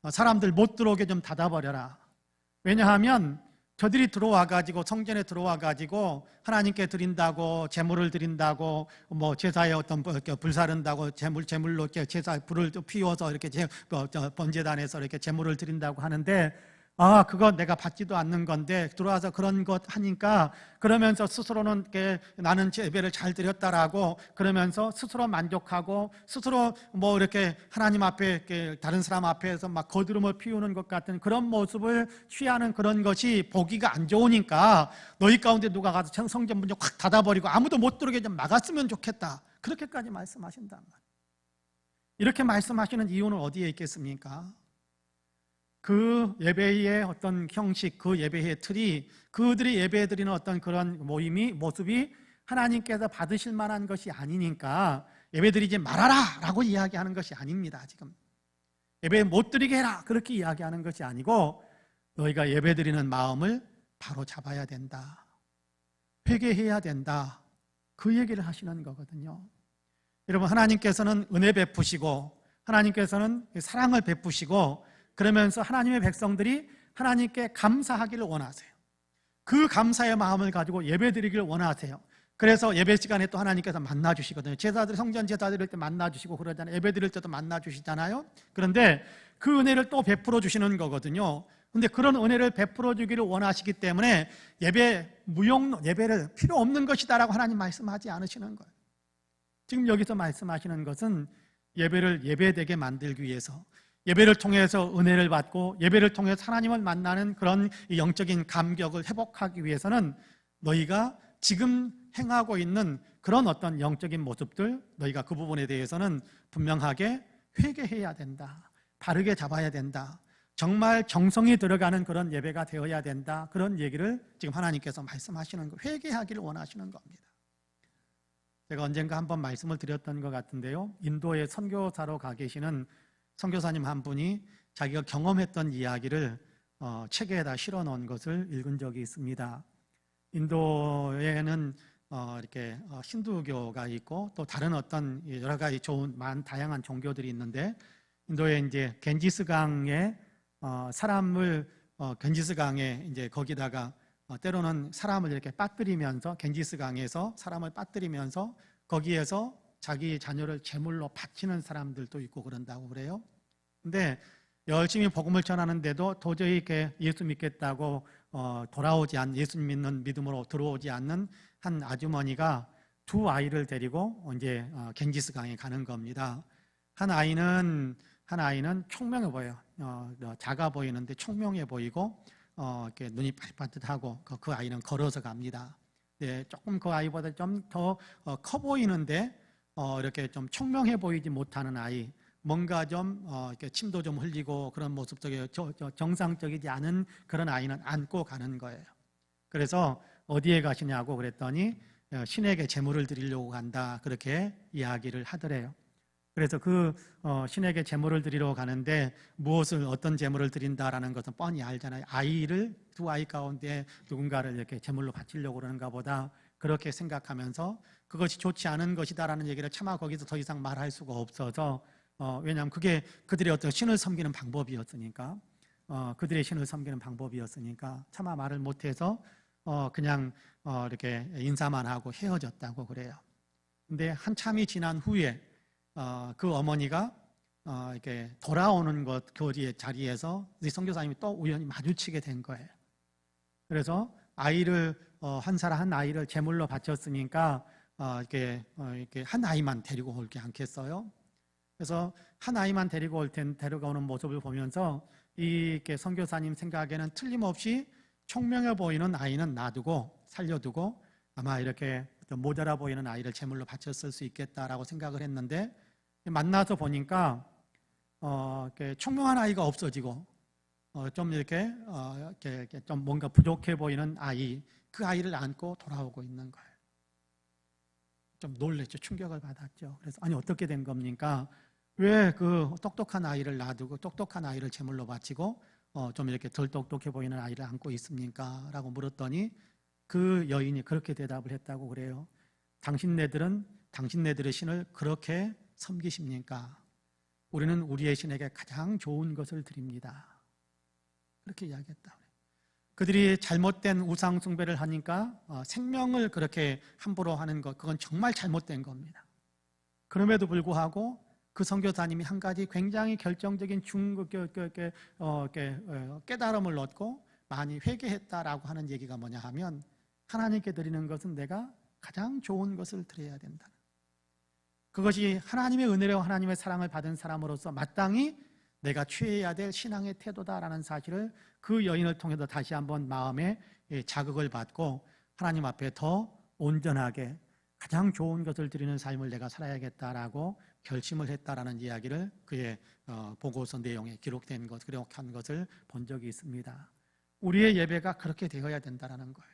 사람들 못 들어오게 좀 닫아버려라. 왜냐하면 저들이 들어와가지고 성전에 들어와가지고 하나님께 드린다고, 제물을 드린다고, 뭐 제사에 어떤 불사른다고, 제물로 제사 불을 피워서 이렇게 번제단에서 이렇게 제물을 드린다고 하는데, 그거 내가 받지도 않는 건데 들어와서 그런 것 하니까, 그러면서 스스로는 나는 예배를 잘 드렸다라고 그러면서 스스로 만족하고 스스로 뭐 이렇게 하나님 앞에 다른 사람 앞에서 막 거드름을 피우는 것 같은 그런 모습을 취하는 그런 것이 보기가 안 좋으니까 너희 가운데 누가 가서 성전 문 좀 확 닫아버리고 아무도 못 들어오게 좀 막았으면 좋겠다, 그렇게까지 말씀하신단 말이에요. 이렇게 말씀하시는 이유는 어디에 있겠습니까? 그 예배의 어떤 형식, 그 예배의 틀이, 그들이 예배드리는 어떤 그런 모습이 하나님께서 받으실 만한 것이 아니니까 예배드리지 말아라 라고 이야기하는 것이 아닙니다. 지금 예배 못 드리게 해라 그렇게 이야기하는 것이 아니고, 너희가 예배드리는 마음을 바로 잡아야 된다, 회개해야 된다, 그 얘기를 하시는 거거든요. 여러분, 하나님께서는 은혜 베푸시고 하나님께서는 사랑을 베푸시고, 그러면서 하나님의 백성들이 하나님께 감사하기를 원하세요. 그 감사의 마음을 가지고 예배드리기를 원하세요. 그래서 예배 시간에 또 하나님께서 만나주시거든요. 제사들, 성전 제사 드릴 때 만나주시고 그러잖아요. 예배 드릴 때도 만나주시잖아요. 그런데 그 은혜를 또 베풀어 주시는 거거든요. 근데 그런 은혜를 베풀어 주기를 원하시기 때문에 예배를 필요 없는 것이다라고 하나님 말씀하지 않으시는 거예요. 지금 여기서 말씀하시는 것은 예배를 예배되게 만들기 위해서, 예배를 통해서 은혜를 받고 예배를 통해서 하나님을 만나는 그런 영적인 감격을 회복하기 위해서는 너희가 지금 행하고 있는 그런 어떤 영적인 모습들, 너희가 그 부분에 대해서는 분명하게 회개해야 된다, 바르게 잡아야 된다, 정말 정성이 들어가는 그런 예배가 되어야 된다, 그런 얘기를 지금 하나님께서 말씀하시는 거, 회개하기를 원하시는 겁니다. 제가 언젠가 한번 말씀을 드렸던 것 같은데요, 인도에 선교사로 가 계시는 선교사님 한 분이 자기가 경험했던 이야기를 책에다 실어 놓은 것을 읽은 적이 있습니다. 인도에는 이렇게 힌두교가 있고 또 다른 어떤 여러 가지 좋은 다양한 종교들이 있는데, 인도에 이제 겐지스 강에 겐지스 강에 이제 거기다가 때로는 사람을 이렇게 빠뜨리면서, 겐지스 강에서 사람을 빠뜨리면서 거기에서 자기 자녀를 제물로 바치는 사람들도 있고 그런다고 그래요. 근데 열심히 복음을 전하는데도 도저히 이렇게 예수 믿겠다고 예수 믿는 믿음으로 들어오지 않는 한 아주머니가 두 아이를 데리고 이제 겐지스 강에 가는 겁니다. 한 아이는 총명해 보여요. 작아 보이는데 총명해 보이고 이렇게 눈이 반듯하고 그 아이는 걸어서 갑니다. 네, 조금 그 아이보다 좀 더 커 보이는데 이렇게 좀 총명해 보이지 못하는 아이, 뭔가 좀 이렇게 침도 좀 흘리고 그런 모습 속에 정상적이지 않은 그런 아이는 안고 가는 거예요. 그래서 어디에 가시냐고 그랬더니 신에게 제물을 드리려고 간다, 그렇게 이야기를 하더래요. 그래서 그 신에게 제물을 드리러 가는데 어떤 제물을 드린다라는 것은 뻔히 알잖아요. 두 아이 가운데 누군가를 이렇게 제물로 바치려고 그러는가 보다, 그렇게 생각하면서 그것이 좋지 않은 것이다라는 얘기를 차마 거기서 더 이상 말할 수가 없어서, 왜냐하면 그게 그들의 어떤 신을 섬기는 방법이었으니까, 그들의 신을 섬기는 방법이었으니까 차마 말을 못해서 그냥 이렇게 인사만 하고 헤어졌다고 그래요. 근데 한참이 지난 후에 그 어머니가 이렇게 돌아오는 교리의 자리에서 이 선교사님이 또 우연히 마주치게 된 거예요. 그래서 한 아이를 제물로 바쳤으니까 이렇게 한 아이만 데리고 올게 않겠어요? 그래서 한 아이만 데려가오는 모습을 보면서 이렇게 선교사님 생각에는 틀림없이 총명해 보이는 아이는 살려두고 아마 이렇게 좀 모자라 보이는 아이를 제물로 바쳤을 수 있겠다라고 생각을 했는데, 만나서 보니까 이렇게 총명한 아이가 없어지고 좀 이렇게 좀 뭔가 부족해 보이는 그 아이를 안고 돌아오고 있는 거예요. 좀 놀랬죠. 충격을 받았죠. 그래서 아니 어떻게 된 겁니까? 왜 그 똑똑한 아이를 놔두고 똑똑한 아이를 제물로 바치고 좀 이렇게 덜 똑똑해 보이는 아이를 안고 있습니까? 라고 물었더니 그 여인이 그렇게 대답을 했다고 그래요. 당신네들의 신을 그렇게 섬기십니까? 우리는 우리의 신에게 가장 좋은 것을 드립니다. 그렇게 이야기했다. 그들이 잘못된 우상 숭배를 하니까 생명을 그렇게 함부로 하는 것, 그건 정말 잘못된 겁니다. 그럼에도 불구하고 그 선교사님이 한 가지 굉장히 결정적인 깨달음을 얻고 많이 회개했다라고 하는 얘기가 뭐냐 하면, 하나님께 드리는 것은 내가 가장 좋은 것을 드려야 된다. 그것이 하나님의 은혜로 하나님의 사랑을 받은 사람으로서 마땅히 내가 취해야 될 신앙의 태도다라는 사실을 그 여인을 통해서 다시 한번 마음에 자극을 받고 하나님 앞에 더 온전하게 가장 좋은 것을 드리는 삶을 내가 살아야겠다라고 결심을 했다라는 이야기를 그의 보고서 내용에 기록한 것을 본 적이 있습니다. 우리의 예배가 그렇게 되어야 된다라는 거예요.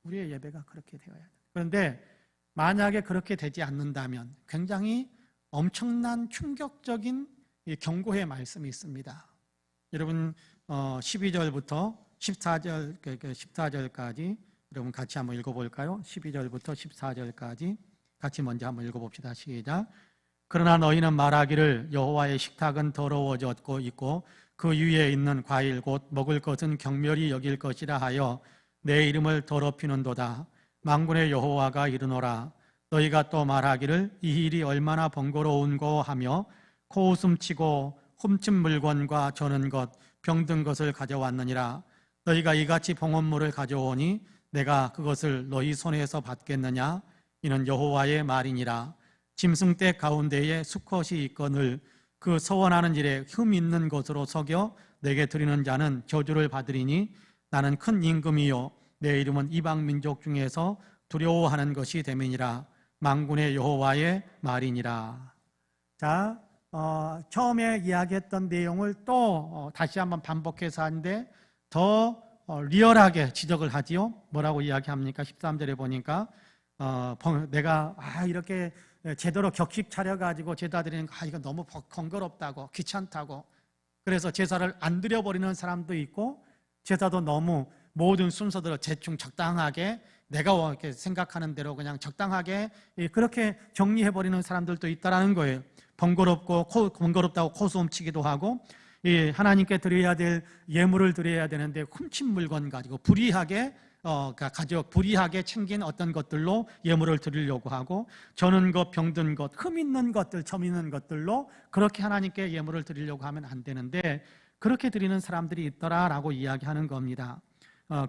우리의 예배가 그렇게 되어야 된다. 그런데 만약에 그렇게 되지 않는다면 굉장히 엄청난 충격적인 경고의 말씀이 있습니다. 여러분 12절부터 14절까지 여러분 같이 한번 읽어볼까요? 12절부터 14절까지 같이 먼저 한번 읽어봅시다. 시작. 그러나 너희는 말하기를 여호와의 식탁은 더러워졌고 있고 그 위에 있는 과일 곧 먹을 것은 경멸이 여길 것이라 하여 내 이름을 더럽히는도다. 만군의 여호와가 이르노라. 너희가 또 말하기를 이 일이 얼마나 번거로운고 하며 코웃음치고 훔친 물건과 저는 것 병든 것을 가져왔느니라. 너희가 이같이 봉헌물을 가져오니 내가 그것을 너희 손에서 받겠느냐? 이는 여호와의 말이니라. 짐승떼 가운데에 수컷이 있거늘 그 서원하는 일에 흠 있는 것으로 속여 내게 드리는 자는 저주를 받으리니 나는 큰 임금이요 내 이름은 이방 민족 중에서 두려워하는 것이 됨이니라. 만군의 여호와의 말이니라. 자, 처음에 이야기했던 내용을 또 다시 한번 반복해서 하는데 더 리얼하게 지적을 하지요. 뭐라고 이야기합니까? 13절에 보니까 내가 이렇게 제대로 격식 차려가지고 제사 드리는 거 이거 너무 번거롭다고 귀찮다고 그래서 제사를 안 드려버리는 사람도 있고 제사도 너무 모든 순서대로 대충 적당하게 내가 이렇게 생각하는 대로 그냥 적당하게 그렇게 정리해버리는 사람들도 있다라는 거예요. 번거롭다고 코수움치기도 하고 하나님께 드려야 될 예물을 드려야 되는데 훔친 물건 가지고 불이하게 불이하게 챙긴 어떤 것들로 예물을 드리려고 하고 저는 것, 병든 것, 흠 있는 것들, 점 있는 것들로 그렇게 하나님께 예물을 드리려고 하면 안 되는데 그렇게 드리는 사람들이 있더라라고 이야기하는 겁니다.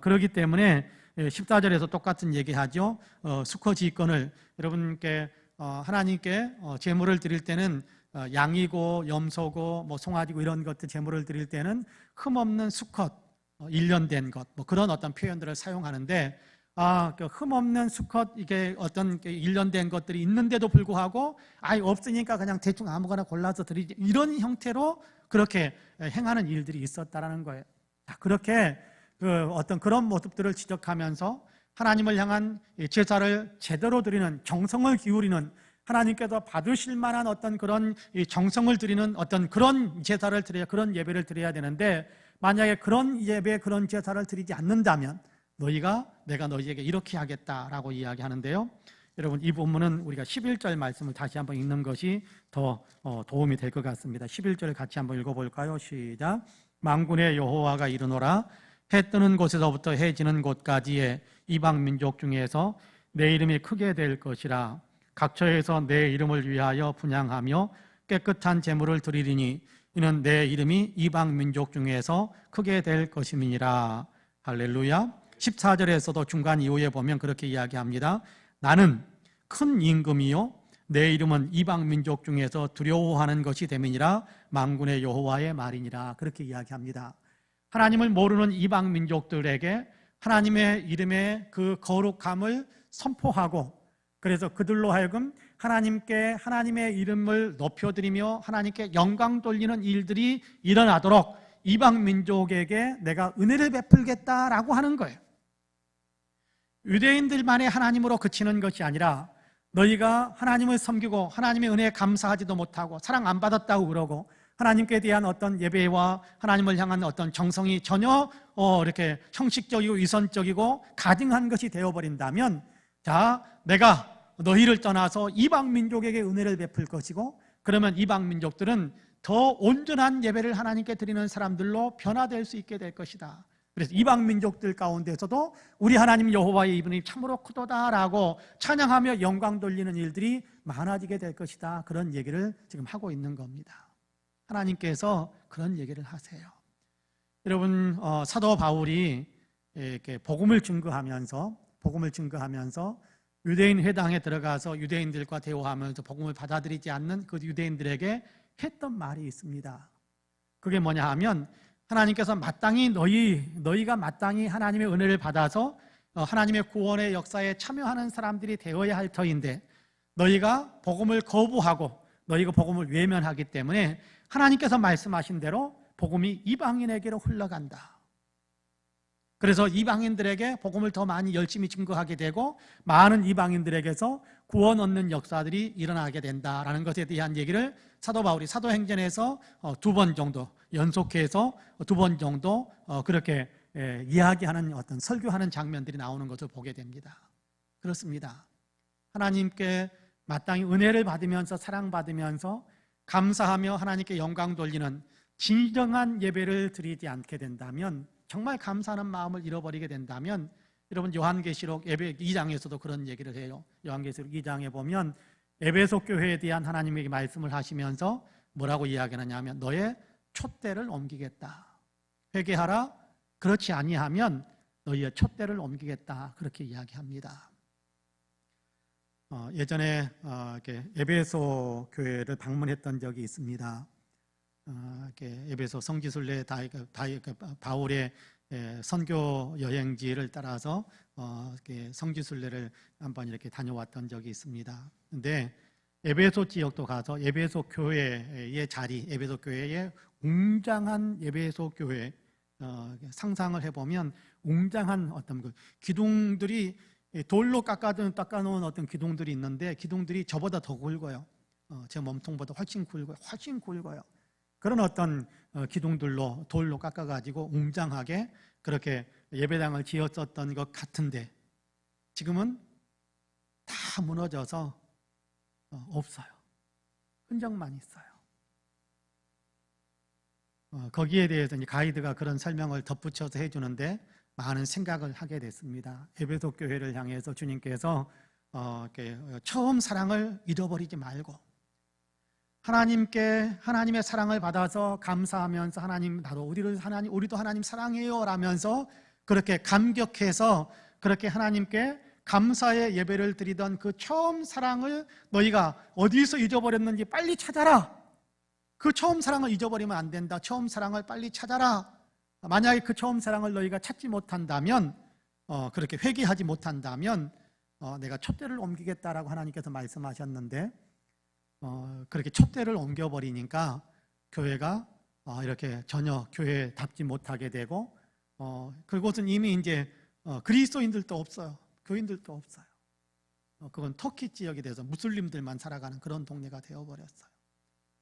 그렇기 때문에 14절에서 똑같은 얘기하죠. 수컷이 있거늘 여러분께 하나님께 제물을 드릴 때는 양이고 염소고 뭐 송아지고 이런 것들 제물을 드릴 때는 흠없는 수컷 1년 된 것, 뭐 그런 어떤 표현들을 사용하는데, 그 흠없는 수컷, 이게 어떤 1년 된 것들이 있는데도 불구하고, 없으니까 그냥 대충 아무거나 골라서 드리지, 이런 형태로 그렇게 행하는 일들이 있었다라는 거예요. 그렇게 어떤 그런 모습들을 지적하면서 하나님을 향한 제사를 제대로 드리는, 정성을 기울이는, 하나님께서 받으실 만한 어떤 그런 정성을 드리는 어떤 그런 제사를 드려야, 그런 예배를 드려야 되는데, 만약에 그런 예배, 그런 제사를 드리지 않는다면 내가 너희에게 이렇게 하겠다라고 이야기하는데요. 여러분, 이 본문은 우리가 11절 말씀을 다시 한번 읽는 것이 더 도움이 될 것 같습니다. 11절을 같이 한번 읽어볼까요? 시작. 만군의 여호와가 이르노라. 해 뜨는 곳에서부터 해 지는 곳까지의 이방 민족 중에서 내 이름이 크게 될 것이라. 각처에서 내 이름을 위하여 분향하며 깨끗한 제물을 드리리니 이는 내 이름이 이방 민족 중에서 크게 될 것임이니라. 할렐루야. 14절에서도 중간 이후에 보면 그렇게 이야기합니다. 나는 큰 임금이요 내 이름은 이방 민족 중에서 두려워하는 것이 됨이니라. 만군의 여호와의 말이니라. 그렇게 이야기합니다. 하나님을 모르는 이방 민족들에게 하나님의 이름의 그 거룩함을 선포하고, 그래서 그들로 하여금 하나님께 하나님의 이름을 높여드리며 하나님께 영광 돌리는 일들이 일어나도록 이방 민족에게 내가 은혜를 베풀겠다라고 하는 거예요. 유대인들만의 하나님으로 그치는 것이 아니라 너희가 하나님을 섬기고 하나님의 은혜에 감사하지도 못하고 사랑 안 받았다고 그러고 하나님께 대한 어떤 예배와 하나님을 향한 어떤 정성이 전혀 이렇게 형식적이고 위선적이고 가증한 것이 되어버린다면, 자, 내가 너희를 떠나서 이방 민족에게 은혜를 베풀 것이고, 그러면 이방 민족들은 더 온전한 예배를 하나님께 드리는 사람들로 변화될 수 있게 될 것이다. 그래서 이방 민족들 가운데서도 우리 하나님 여호와의 이름이 참으로 크도다라고 찬양하며 영광 돌리는 일들이 많아지게 될 것이다. 그런 얘기를 지금 하고 있는 겁니다. 하나님께서 그런 얘기를 하세요. 여러분, 사도 바울이 이렇게 복음을 증거하면서 유대인 회당에 들어가서 유대인들과 대화하면서 복음을 받아들이지 않는 그 유대인들에게 했던 말이 있습니다. 그게 뭐냐 하면, 하나님께서 마땅히 너희가 마땅히 하나님의 은혜를 받아서 하나님의 구원의 역사에 참여하는 사람들이 되어야 할 터인데, 너희가 복음을 거부하고 너희가 복음을 외면하기 때문에 하나님께서 말씀하신 대로 복음이 이방인에게로 흘러간다. 그래서 이방인들에게 복음을 더 많이 열심히 증거하게 되고 많은 이방인들에게서 구원 얻는 역사들이 일어나게 된다라는 것에 대한 얘기를 사도 바울이 사도행전에서 2번 정도 연속해서 2번 정도 그렇게 이야기하는 어떤 설교하는 장면들이 나오는 것을 보게 됩니다. 그렇습니다. 하나님께 마땅히 은혜를 받으면서 사랑받으면서 감사하며 하나님께 영광 돌리는 진정한 예배를 드리지 않게 된다면, 정말 감사하는 마음을 잃어버리게 된다면, 여러분 요한계시록 2장에서도 그런 얘기를 해요. 요한계시록 2장에 보면 에베소 교회에 대한 하나님에게 말씀을 하시면서 뭐라고 이야기하느냐 하면 너의 촛대를 옮기겠다. 회개하라. 그렇지 아니하면 너희의 촛대를 옮기겠다. 그렇게 이야기합니다. 예전에 이렇게 에베소 교회를 방문했던 적이 있습니다. 이렇게 에베소 성지순례 바울의 선교 여행지를 따라서 이렇게 성지순례를 한번 이렇게 다녀왔던 적이 있습니다. 근데 에베소 지역도 가서 에베소 교회의 자리, 에베소 교회의 웅장한 에베소 교회 상상을 해보면 웅장한 어떤 그 기둥들이 돌로 깎아놓은 어떤 기둥들이 있는데 기둥들이 저보다 더 굵어요. 제 몸통보다 훨씬 굵어요. 그런 어떤 기둥들로 돌로 깎아가지고 웅장하게 그렇게 예배당을 지었었던 것 같은데 지금은 다 무너져서 없어요. 흔적만 있어요. 거기에 대해서 이제 가이드가 그런 설명을 덧붙여서 해주는데 많은 생각을 하게 됐습니다. 에베소 교회를 향해서 주님께서 처음 사랑을 잃어버리지 말고 하나님의 사랑을 받아서 감사하면서 우리도 하나님 사랑해요 라면서 그렇게 감격해서 그렇게 하나님께 감사의 예배를 드리던 그 처음 사랑을 너희가 어디서 잊어버렸는지 빨리 찾아라. 그 처음 사랑을 잊어버리면 안 된다. 처음 사랑을 빨리 찾아라. 만약에 그 처음 사랑을 너희가 찾지 못한다면 그렇게 회개하지 못한다면 내가 촛대를 옮기겠다라고 하나님께서 말씀하셨는데 그렇게 촛대를 옮겨버리니까 교회가 이렇게 전혀 교회답지 못하게 되고 그곳은 이미 이제 그리스도인들도 없어요. 교인들도 없어요. 그건 터키 지역에 대해서 무슬림들만 살아가는 그런 동네가 되어버렸어요.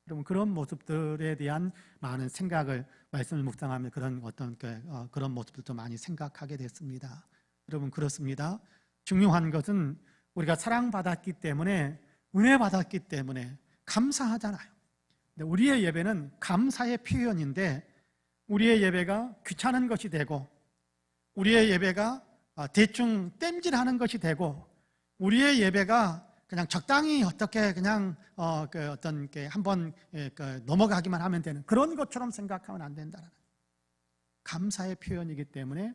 여러분 그런 모습들에 대한 많은 생각을 말씀을 묵상하며 그런 모습들도 많이 생각하게 됐습니다. 여러분 그렇습니다. 중요한 것은 우리가 사랑받았기 때문에 은혜 받았기 때문에 감사하잖아요. 근데 우리의 예배는 감사의 표현인데 우리의 예배가 귀찮은 것이 되고 우리의 예배가 대충 땜질하는 것이 되고 우리의 예배가 그냥 적당히 어떻게 그냥 어떤 게 한번 넘어가기만 하면 되는 그런 것처럼 생각하면 안 된다는 감사의 표현이기 때문에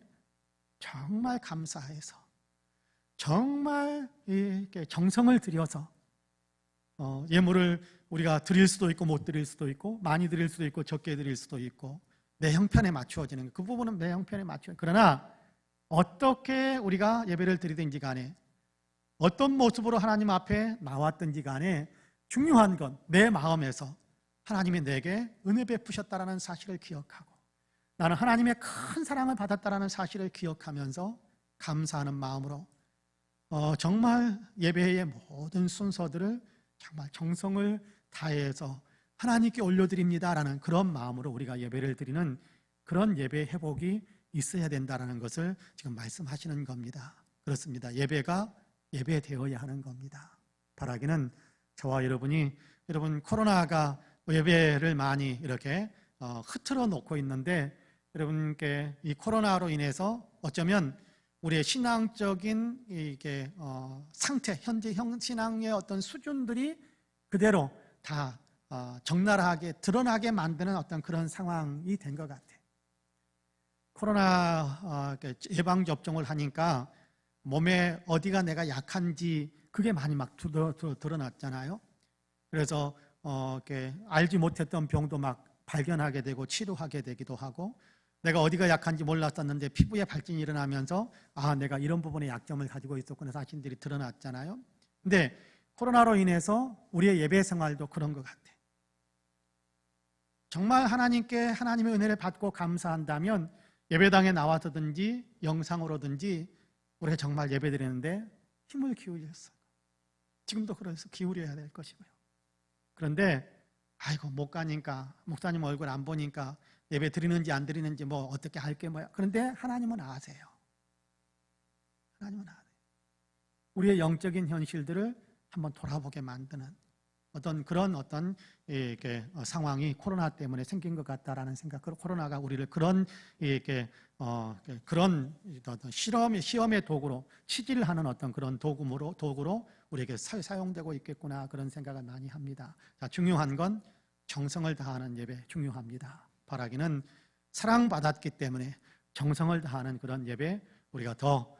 정말 감사해서 정말 이렇게 정성을 들여서 예물을 우리가 드릴 수도 있고 못 드릴 수도 있고 많이 드릴 수도 있고 적게 드릴 수도 있고 내 형편에 맞추어지는 그 부분은 내 형편에 맞춰. 그러나 어떻게 우리가 예배를 드리든지 간에 어떤 모습으로 하나님 앞에 나왔든지 간에 중요한 건 내 마음에서 하나님이 내게 은혜 베푸셨다라는 사실을 기억하고 나는 하나님의 큰 사랑을 받았다라는 사실을 기억하면서 감사하는 마음으로 정말 예배의 모든 순서들을 정말 정성을 다해서 하나님께 올려드립니다라는 그런 마음으로 우리가 예배를 드리는 그런 예배 회복이 있어야 된다는 것을 지금 말씀하시는 겁니다. 그렇습니다. 예배가 예배되어야 하는 겁니다. 바라기는 저와 여러분 코로나가 예배를 많이 이렇게 흐트러 놓고 있는데 여러분께 이 코로나로 인해서 어쩌면 우리의 신앙적인 이게 상태, 현재 신앙의 어떤 수준들이 그대로 다 적나라하게 드러나게 만드는 어떤 그런 상황이 된 것 같아요. 코로나 예방 접종을 하니까 몸에 어디가 내가 약한지 그게 많이 막 드러났잖아요. 그래서 이렇게 알지 못했던 병도 막 발견하게 되고 치료하게 되기도 하고 내가 어디가 약한지 몰랐었는데 피부에 발진이 일어나면서 내가 이런 부분에 약점을 가지고 있었구나 사실들이 드러났잖아요. 근데 코로나로 인해서 우리의 예배 생활도 그런 것 같아요. 정말 하나님의 은혜를 받고 감사한다면 예배당에 나와서든지 영상으로든지 우리가 정말 예배드리는데 힘을 기울였어요. 지금도 그래서 기울여야 될 것이고요. 그런데 못 가니까 목사님 얼굴 안 보니까 예배 드리는지 안 드리는지 뭐 어떻게 할 게 뭐야. 그런데 하나님은 아세요. 하나님은 아세요. 우리의 영적인 현실들을 한번 돌아보게 만드는 그런 상황이 코로나 때문에 생긴 것 같다라는 생각. 코로나가 우리를 그런 시험의 도구로 치질하는 어떤 그런 도구로 우리에게 사용되고 있겠구나 그런 생각을 많이 합니다. 자, 중요한 건 정성을 다하는 예배 중요합니다. 바라기는 사랑받았기 때문에 정성을 다하는 그런 예배 우리가 더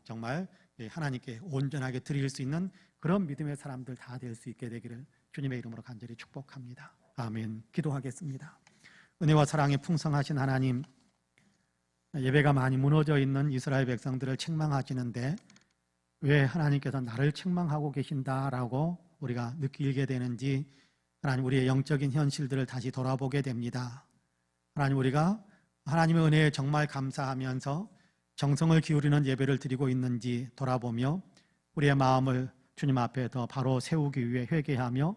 정말 하나님께 온전하게 드릴 수 있는 그런 믿음의 사람들 다 될 수 있게 되기를 주님의 이름으로 간절히 축복합니다. 아멘. 기도하겠습니다. 은혜와 사랑이 풍성하신 하나님, 예배가 많이 무너져 있는 이스라엘 백성들을 책망하시는데 왜 하나님께서 나를 책망하고 계신다라고 우리가 느끼게 되는지 하나님, 우리의 영적인 현실들을 다시 돌아보게 됩니다. 하나님, 우리가 하나님의 은혜에 정말 감사하면서 정성을 기울이는 예배를 드리고 있는지 돌아보며 우리의 마음을 주님 앞에 더 바로 세우기 위해 회개하며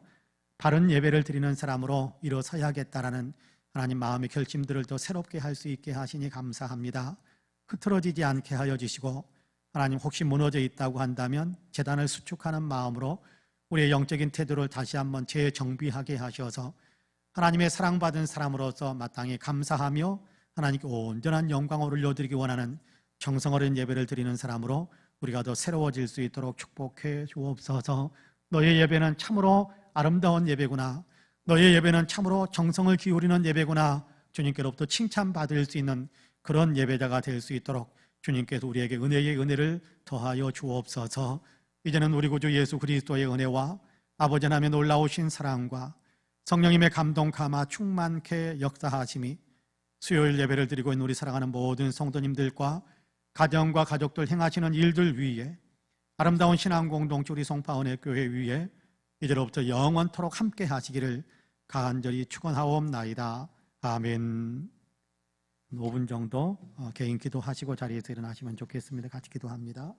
바른 예배를 드리는 사람으로 일어서야겠다라는 하나님 마음의 결심들을 더 새롭게 할 수 있게 하시니 감사합니다. 흐트러지지 않게 하여 주시고 하나님, 혹시 무너져 있다고 한다면 재단을 수축하는 마음으로 우리의 영적인 태도를 다시 한번 재정비하게 하셔서 하나님의 사랑받은 사람으로서 마땅히 감사하며 하나님께 온전한 영광을 올려드리기 원하는 정성 어린 예배를 드리는 사람으로 우리가 더 새로워질 수 있도록 축복해 주옵소서. 너의 예배는 참으로 아름다운 예배구나, 너의 예배는 참으로 정성을 기울이는 예배구나, 주님께로부터 칭찬받을 수 있는 그런 예배자가 될 수 있도록 주님께서 우리에게 은혜의 은혜를 더하여 주옵소서. 이제는 우리 구주 예수 그리스도의 은혜와 아버지 하나님의 놀라우신 사랑과 성령님의 감동 감화 충만케 역사하심이 수요일 예배를 드리고 있는 우리 사랑하는 모든 성도님들과 가정과 가족들 행하시는 일들 위에 아름다운 신앙 공동체 우리 송파은혜 교회 위에 이제로부터 영원토록 함께 하시기를 간절히 축원하옵나이다. 아멘. 5분 정도 개인 기도하시고 자리에서 일어나시면 좋겠습니다. 같이 기도합니다.